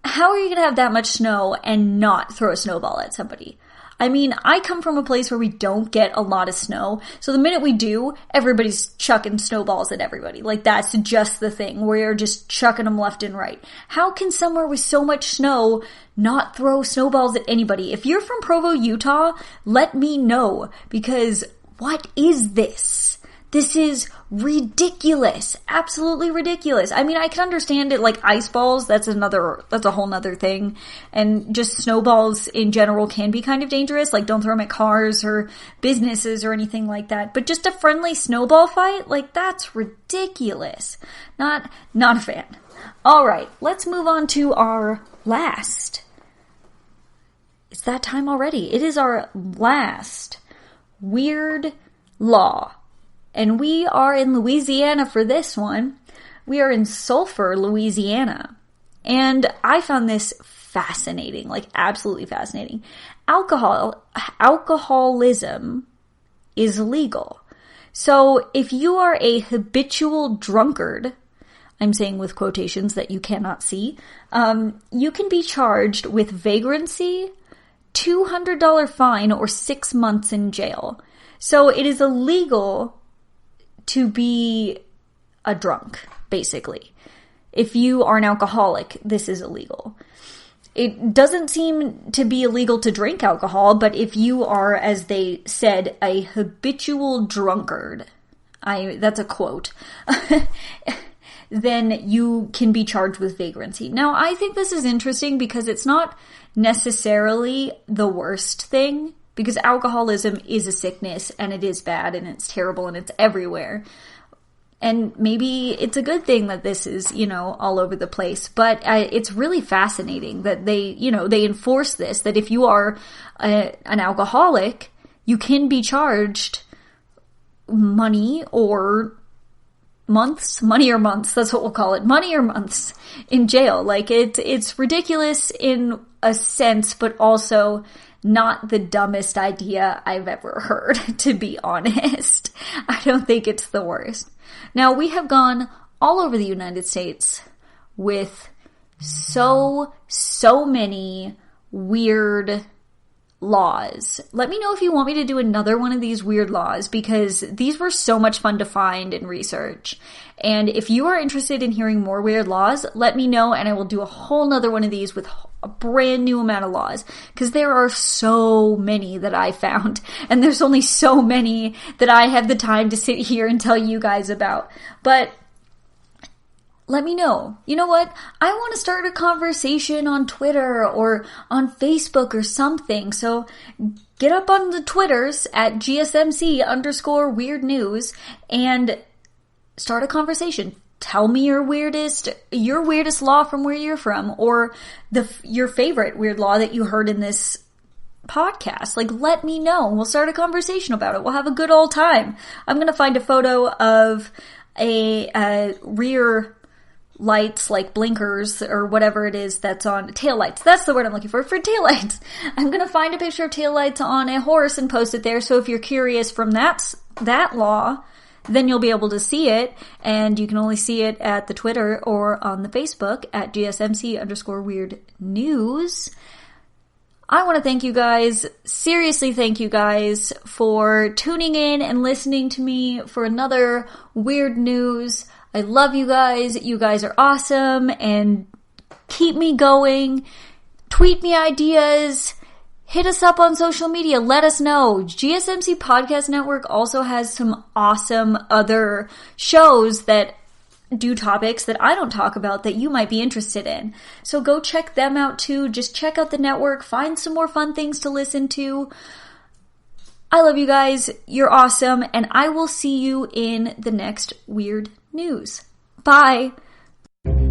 are you going to have that much snow and not throw a snowball at somebody? I mean, I come from a place where we don't get a lot of snow, so the minute we do, everybody's chucking snowballs at everybody. Like, that's just the thing, where you're just chucking them left and right. How can somewhere with so much snow not throw snowballs at anybody? If you're from Provo, Utah, let me know, because what is this? This is ridiculous. Absolutely ridiculous. I mean, I can understand it like ice balls. That's a whole nother thing. And just snowballs in general can be kind of dangerous. Like, don't throw them at cars or businesses or anything like that. But just a friendly snowball fight? Like, that's ridiculous. Not a fan. All right. Let's move on to our last. It's that time already. It is our last weird law. And we are in Louisiana for this one. We are in Sulphur, Louisiana. And I found this fascinating, like absolutely fascinating. Alcoholism is legal. So if you are a habitual drunkard, I'm saying with quotations that you cannot see, you can be charged with vagrancy, $200 fine, or 6 months in jail. So it is illegal to be a drunk, basically. If you are an alcoholic, this is illegal. It doesn't seem to be illegal to drink alcohol, but if you are, as they said, a habitual drunkard, that's a quote, then you can be charged with vagrancy. Now, I think this is interesting because it's not necessarily the worst thing, because alcoholism is a sickness, and it is bad, and it's terrible, and it's everywhere. And maybe it's a good thing that this is, all over the place. But it's really fascinating that they enforce this, that if you are an alcoholic, you can be charged money or months, that's what we'll call it, money or months in jail. Like, it's ridiculous in a sense, but also not the dumbest idea I've ever heard, to be honest. I don't think it's the worst. Now, we have gone all over the United States with so many weird laws. Let me know if you want me to do another one of these weird laws, because these were so much fun to find and research. And if you are interested in hearing more weird laws, let me know and I will do a whole nother one of these with a brand new amount of laws, because there are so many that I found, and there's only so many that I have the time to sit here and tell you guys about. But let me know. You know what? I want to start a conversation on Twitter or on Facebook or something. So get up on the Twitters at GSMC_weird news and start a conversation. Tell me your weirdest law from where you're from, or your favorite weird law that you heard in this podcast. Like, let me know. We'll start a conversation about it. We'll have a good old time. I'm going to find a photo of a rear lights, like blinkers or whatever it is that's on taillights. That's the word I'm looking for taillights. I'm going to find a picture of taillights on a horse and post it there. So if you're curious from that law, then you'll be able to see it, and you can only see it at the Twitter or on the Facebook at GSMC_weird news. I want to thank you guys, seriously thank you guys for tuning in and listening to me for another weird news. I love you guys. You guys are awesome, and keep me going. Tweet me ideas. Hit us up on social media. Let us know. GSMC Podcast Network also has some awesome other shows that do topics that I don't talk about that you might be interested in. So go check them out too. Just check out the network. Find some more fun things to listen to. I love you guys. You're awesome. And I will see you in the next weird news. Bye.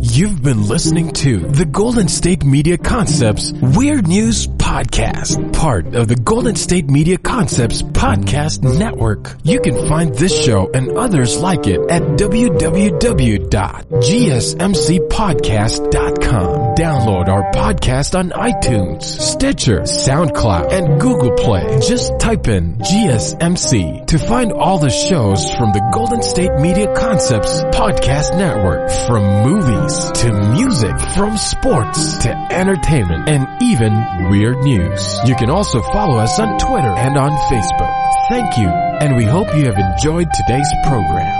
You've been listening to the Golden State Media Concepts Weird News Podcast, part of the Golden State Media Concepts Podcast Network. You can find this show and others like it at www.gsmcpodcast.com. Download our podcast on iTunes, Stitcher, SoundCloud, and Google Play. Just type in GSMC to find all the shows from the Golden State Media Concepts Podcast Network, from movies to music, from sports to entertainment, and even weird news. You can also follow us on Twitter and on Facebook. Thank you, and we hope you have enjoyed today's program.